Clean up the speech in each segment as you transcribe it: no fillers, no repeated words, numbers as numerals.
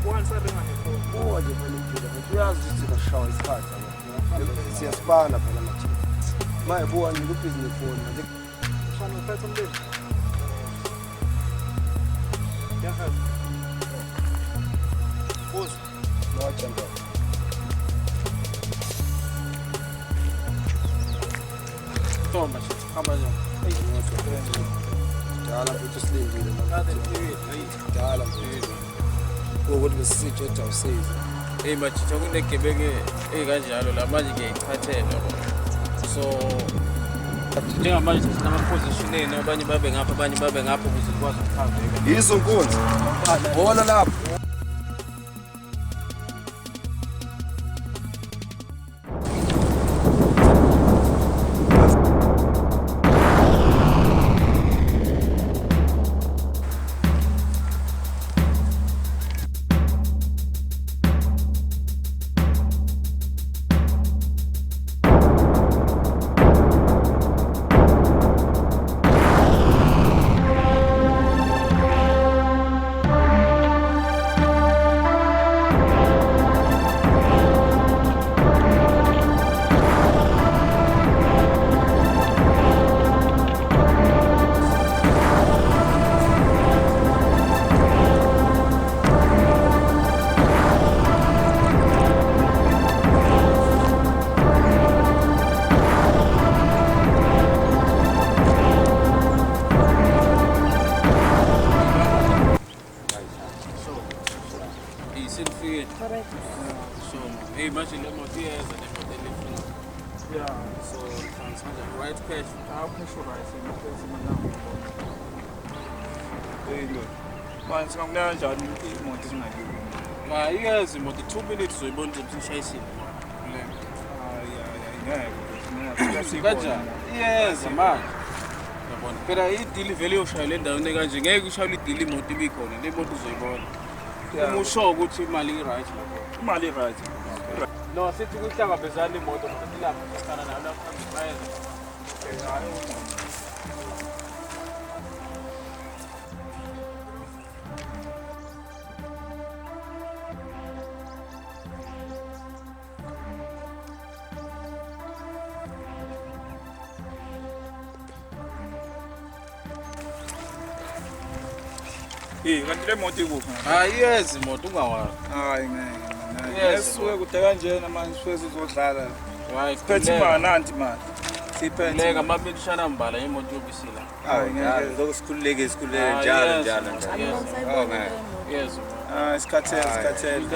once aringa nefoni oje manipula uyazi ukuthi kashawa isikhathi siyasibana phela manje maye buwa ngikuphizi nefoni manje shana uphethe umlilo yaha boss wacha ndo toma kama hiyo dala mfuthu silindile ngade dala mfuthu ukuthi besisitshetha usiza machitha kunegebeke kanjalo la manje ngiyayikhathela so njengamanje sinama-positioneni abanye babe ngapha abanye babe ngapha ukuze sikwazi ukuhamba yizo nkunzi bona lapho manje le moto iyeza nemoto elifuna so transfer right cash pressurize imali manje singakuleya njani imoto zingakiyo iyeza imoto 2 minutes uzoyibona ukuthi ishayisile ngeke kanjani iyeza manje yabona phela idili vele yoshaya le ndawo kanje ngeke ushayele idili imoto ibikhona le moto uzoyibona uma usho ukuthi imali i-right imali right no sithi kuhlangabezana imoto ngoba silapha sasana nayo lapha bayeza kanti le moto ikuphi iyeza imoto ungawazi hayi ngeke suke kude kanjena manje suke sizodlala right phethe mananti manje siphethe leka mabishana mbala imoto yobisila hayi ngeke zokusikhululeke njalo yes isikhathele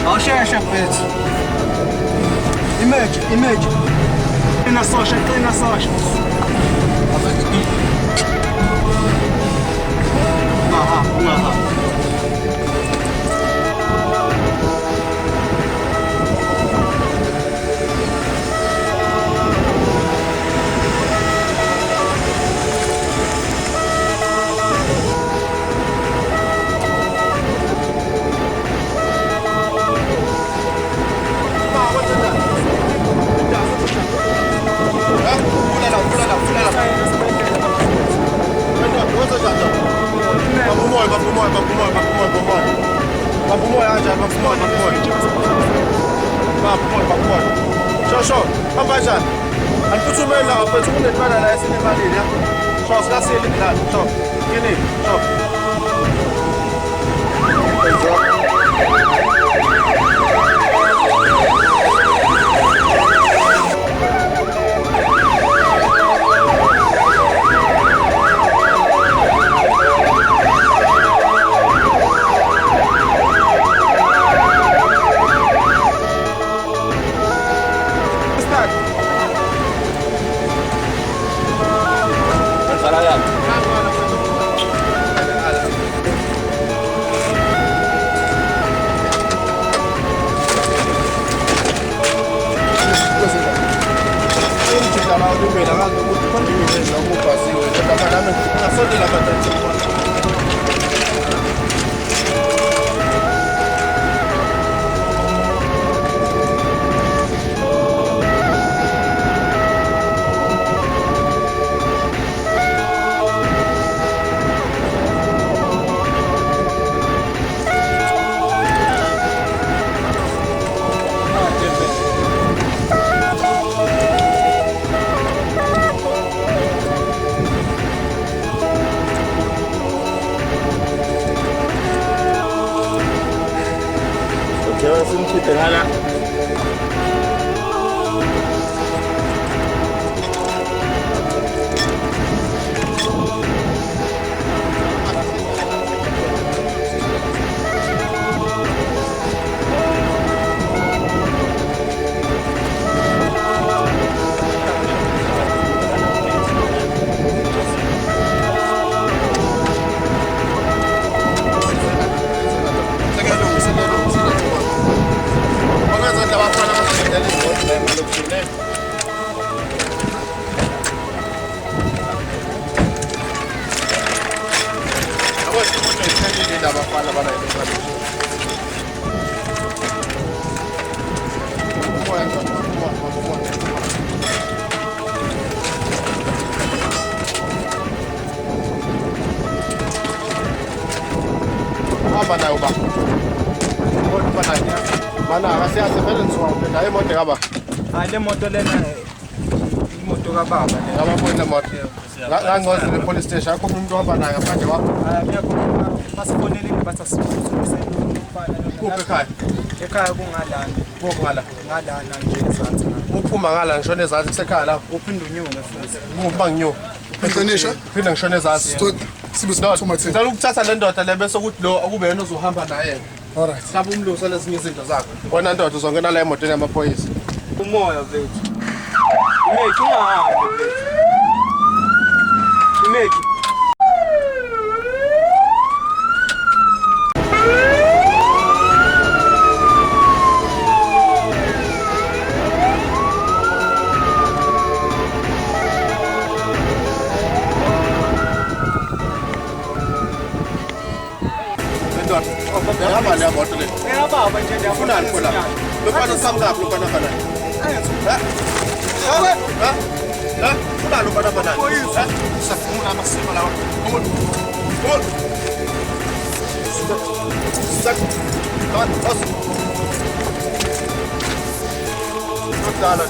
Awusheshe mfethu. Image. Qina sosha. Ungaha. Shosho, hamba kanjani? Aniphuthumele la mfethu kunetwana la esinemalini ya. Sho sikasile ngilana. Sho. Kini? Sho. Le moto lena imoto kababa Ngangozi le police station akho umuntu ohamba naye ngaphandle kwakho. basifonelile bathi asifundise Kuphi ekhaya? ekhaya kungalana Ngala. ngalana nje ezansi Uphuma ngala ngishona ezantsi kusekhaya lapho. uphinda unyuke futhi Ngumba nginyo. Qinisha Phinda ngishona ezantsi. sibe siphuthuma thina. Ngicela ukuthatha le ndoda le bese ukuthi lo akube yena ozohamba naye. Alright. Mhlawumbe umlungisa lezinye izinto zakho. Wona ndoda uzongena la emotweni yamaphoyisa. umoya vethu imeki ungahambi vethu imeki Ngihamba le moto le. baba nje ndiyafuna Ufunani khona? Lokho samngaphi lokho nafana? Ufunani lokho nafana? Safuna amasiko lawo. Umuntu. Sak. Os. Kodala.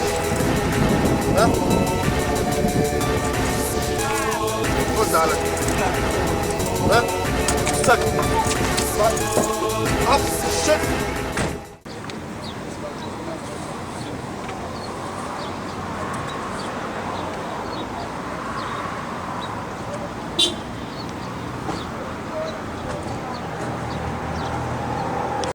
Kodala. Sak. Up, shit.